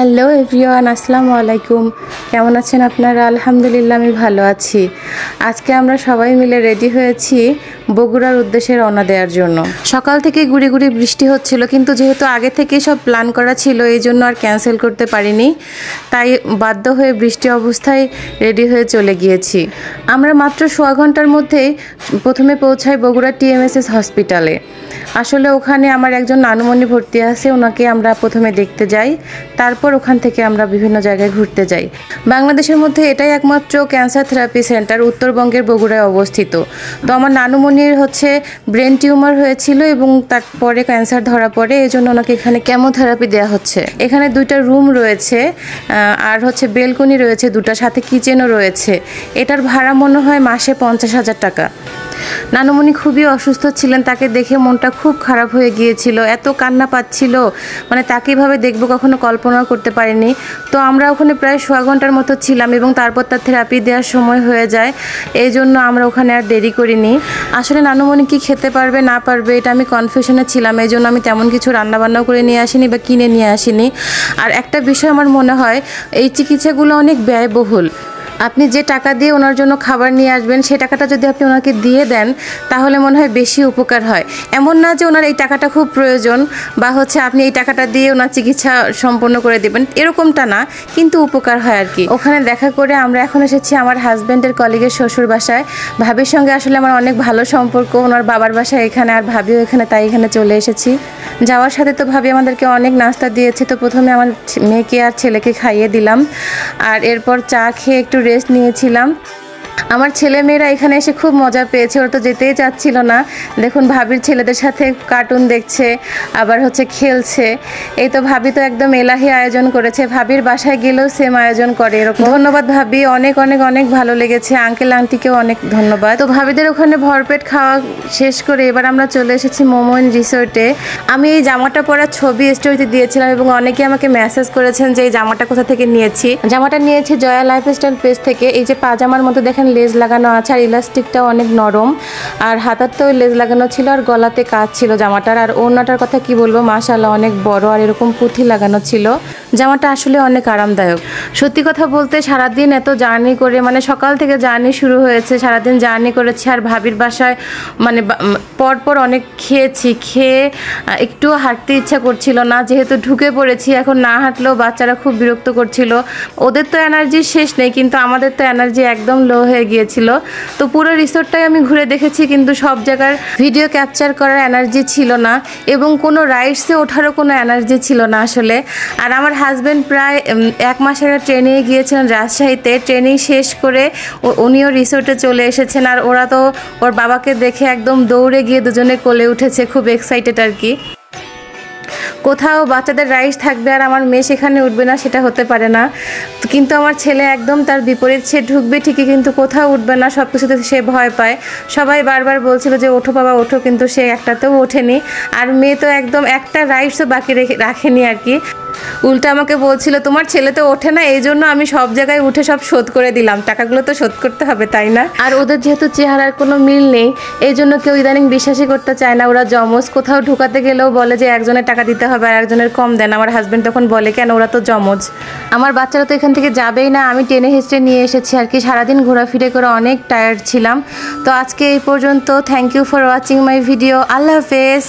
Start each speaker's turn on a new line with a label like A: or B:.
A: Hello everyone, আসসালামু আলাইকুম। কেমন আছেন আপনারা? আলহামদুলিল্লাহ আমি ভালো আছি। আজকে আমরা সবাই মিলে রেডি হয়েছি বগুড়ার উদ্দেশ্যে রওনা দেওয়ার জন্য। সকাল থেকে গুড়ি গুড়ি বৃষ্টি হচ্ছিল, কিন্তু যেহেতু আগে থেকে সব প্ল্যান করা ছিল এই জন্য আর ক্যান্সেল করতে পারিনি, তাই বাধ্য হয়ে বৃষ্টি অবস্থায় রেডি হয়ে চলে গিয়েছি। আমরা মাত্র সোয়া ঘন্টার মধ্যেই প্রথমে পৌঁছাই বগুড়া TMSS হসপিটালে। আসলে ওখানে আমার একজন নানুমণি ভর্তি আছে, ওনাকে আমরা প্রথমে দেখতে যাই, তারপর ওখান থেকে আমরা বিভিন্ন জায়গায় ঘুরতে যাই। বাংলাদেশের মধ্যে এটাই একমাত্র ক্যান্সার থেরাপি সেন্টার উত্তরবঙ্গের বগুড়ায় অবস্থিত। তো আমার নানুমণির ব্রেন টিউমার হয়েছিল এবং তারপরে ক্যান্সার ধরা পড়ে, এই জন্য ওনাকে এখানে কেমোথেরাপি দেওয়া হচ্ছে। এখানে 2টা রুম রয়েছে আর বেলকনি রয়েছে 2টা, সাথে কিচেনও রয়েছে। এটার ভাড়া মনে হয় মাসে 50,000 টাকা। নানুমণি খুবই অসুস্থ ছিলেন, তাকে দেখে মনটা খুব খারাপ হয়ে গিয়েছিল, এত কান্না পাচ্ছিল, তাকে এভাবে দেখবো কখনো কল্পনাও করতে পারিনি। তো আমরা ওখানে প্রায় সোয়া ঘন্টার মতো ছিলাম এবং তারপর তার থেরাপি দেওয়ার সময় হয়ে যায়, এই জন্য আমরা ওখানে আর দেরি করিনি। আসলে নানুমণি কি খেতে পারবে না পারবে এটা আমি কনফিউশনে ছিলাম, এই জন্য আমি তেমন কিছু রান্নাবান্নাও করে নিয়ে আসিনি বা কিনে নিয়ে আসিনি। আর একটা বিষয় আমার মনে হয়, এই চিকিৎসাগুলো অনেক ব্যয়বহুল। আপনি যে টাকা দিয়ে ওনার জন্য খাবার নিয়ে আসবেন, সেই টাকাটা যদি আপনি ওনাকে দিয়ে দেন তাহলে মনে হয় বেশি উপকার হয়। এমন না যে ওনার এই টাকাটা খুব প্রয়োজন বা আপনি এই টাকাটা দিয়ে ওনার চিকিৎসা সম্পন্ন করে দেবেন, এরকমটা না, কিন্তু উপকার হয় আর কি। ওখানে দেখা করে আমরা এখন এসেছি আমার হাজব্যান্ডের কলিগের শ্বশুর বাসায়। ভাবির সঙ্গে আসলে আমার অনেক ভালো সম্পর্ক, ওনার বাবার বাসায় এখানে আর ভাবিও এখানে, তাই এখানে চলে এসেছি। যাওয়ার সাথে তো ভাবি আমাদেরকে অনেক নাস্তা দিয়েছে, তো প্রথমে আমার মেয়েকে আর ছেলেকে খাইয়ে দিলাম, আর এরপর চা খেয়ে একটু রেস্ট নিয়েছিলাম। আমার ছেলে মেয়েরা এখানে এসে খুব মজা পেয়েছে, ওরা তো যেতেই চাচ্ছিল না। দেখুন ভাবির ছেলেদের সাথে কার্টুন দেখছে, আবার খেলছে। এই তো ভাবি তো একদম এলাহি আয়োজন করেছে, ভাবির বাসায় গেলেও সেম আয়োজন করে এরকম। ধন্যবাদ ভাবি, অনেক অনেক অনেক ভালো লেগেছে। আঙ্কেল আন্টিকেও অনেক ধন্যবাদ। তো ভাবিদের ওখানে ভরপেট খাওয়া শেষ করে এবার আমরা চলে এসেছি মোমোইন রিসোর্টে। আমি এই জামাটা পরার ছবি স্টোরিতে দিয়েছিলাম এবং অনেকে আমাকে মেসেজ করেছেন যে এই জামাটা কোথা থেকে নিয়েছি। জামাটা নিয়েছি জয়া লাইফস্টাইল পেজ থেকে। এই যে পাজামার মতো দেখেন লেজ লাগানো আছে, আর ইলাস্টিকটাও অনেক নরম, আর হাতারতেও লেজ লাগানো ছিল, আর গলাতে কাজ ছিল জামাটার। আর ওড়নাটার কথা কি বলবো, মাশাআল্লাহ অনেক বড়, আর এরকম পুঁথি লাগানো ছিল। জামাটা আসলে অনেক আরামদায়ক। সত্যি কথা বলতে সারাদিন এত জার্নি করে, সকাল থেকে জার্নি শুরু হয়েছে, সারাদিন জার্নি করেছি, আর ভাবির বাসায় পরপর অনেক খেয়েছি। খেয়ে একটুও হাঁটতে ইচ্ছা করছিল না, যেহেতু ঢুকে পড়েছি। এখন না হাঁটলেও বাচ্চারা খুব বিরক্ত করছিল। ওদের তো এনার্জি শেষ নেই, কিন্তু আমাদের তো এনার্জি একদম লো হয়ে গিয়েছিল। তো পুরো রিসোর্টটাই আমি ঘুরে দেখেছি, কিন্তু সব জায়গার ভিডিও ক্যাপচার করার এনার্জি ছিল না, এবং কোনো রাইডসে ওঠারও কোনো এনার্জি ছিল না আসলে। আর আমার হাজব্যান্ড প্রায় 1 মাসের ট্রেনিংয়ে গিয়েছিলেন রাজশাহীতে, ট্রেনিং শেষ করে উনিও রিসোর্টে চলে এসেছেন। আর ওরা তো ওর বাবাকে দেখে একদম দৌড়ে গিয়ে দুজনে কোলে উঠেছে, খুব এক্সাইটেড আর কি। কোথাও বাচ্চাদের রাইডস থাকবে আর আমার মেয়ে সেখানে উঠবে না, সেটা হতে পারে না। কিন্তু আমার ছেলে একদম তার বিপরীত, সে ঢুকবে ঠিকই কিন্তু কোথাও উঠবে না, সব কিছুতে সে ভয় পায়। সবাই বারবার বলছিল যে ওঠো বাবা ওঠো, কিন্তু সে একটাতেও ওঠেনি। আর মেয়ে তো একদম একটা রাইডসও বাকি রাখেনি আর কি। উল্টা আমাকে বলছিল তোমার ছেলে তো ওঠে না, এই জন্য আমি সব জায়গায় উঠে সব শোধ করে দিলাম, টাকাগুলো তো শোধ করতে হবে তাই না। আর ওদের যেহেতু চেহারার কোনো মিল নেই, এই জন্য কেউ ইদানিং বিশ্বাসই করতে চায় না ওরা জমজ। কোথাও ঢুকাতে গেলেও বলে যে একজনের টাকা দিতে হবে আর একজনের কম দেন। আমার হাজব্যান্ড তখন বলে কেন, ওরা তো জমজ। আমার বাচ্চারা তো এখান থেকে যাবেই না, আমি টেনে হেঁচড়ে নিয়ে এসেছি আর কি। সারাদিন ঘোরাফিরে করে অনেক টায়ার্ড ছিলাম। তো আজকে এই পর্যন্ত। Thank you for watching my video. আল্লাহ হাফেজ।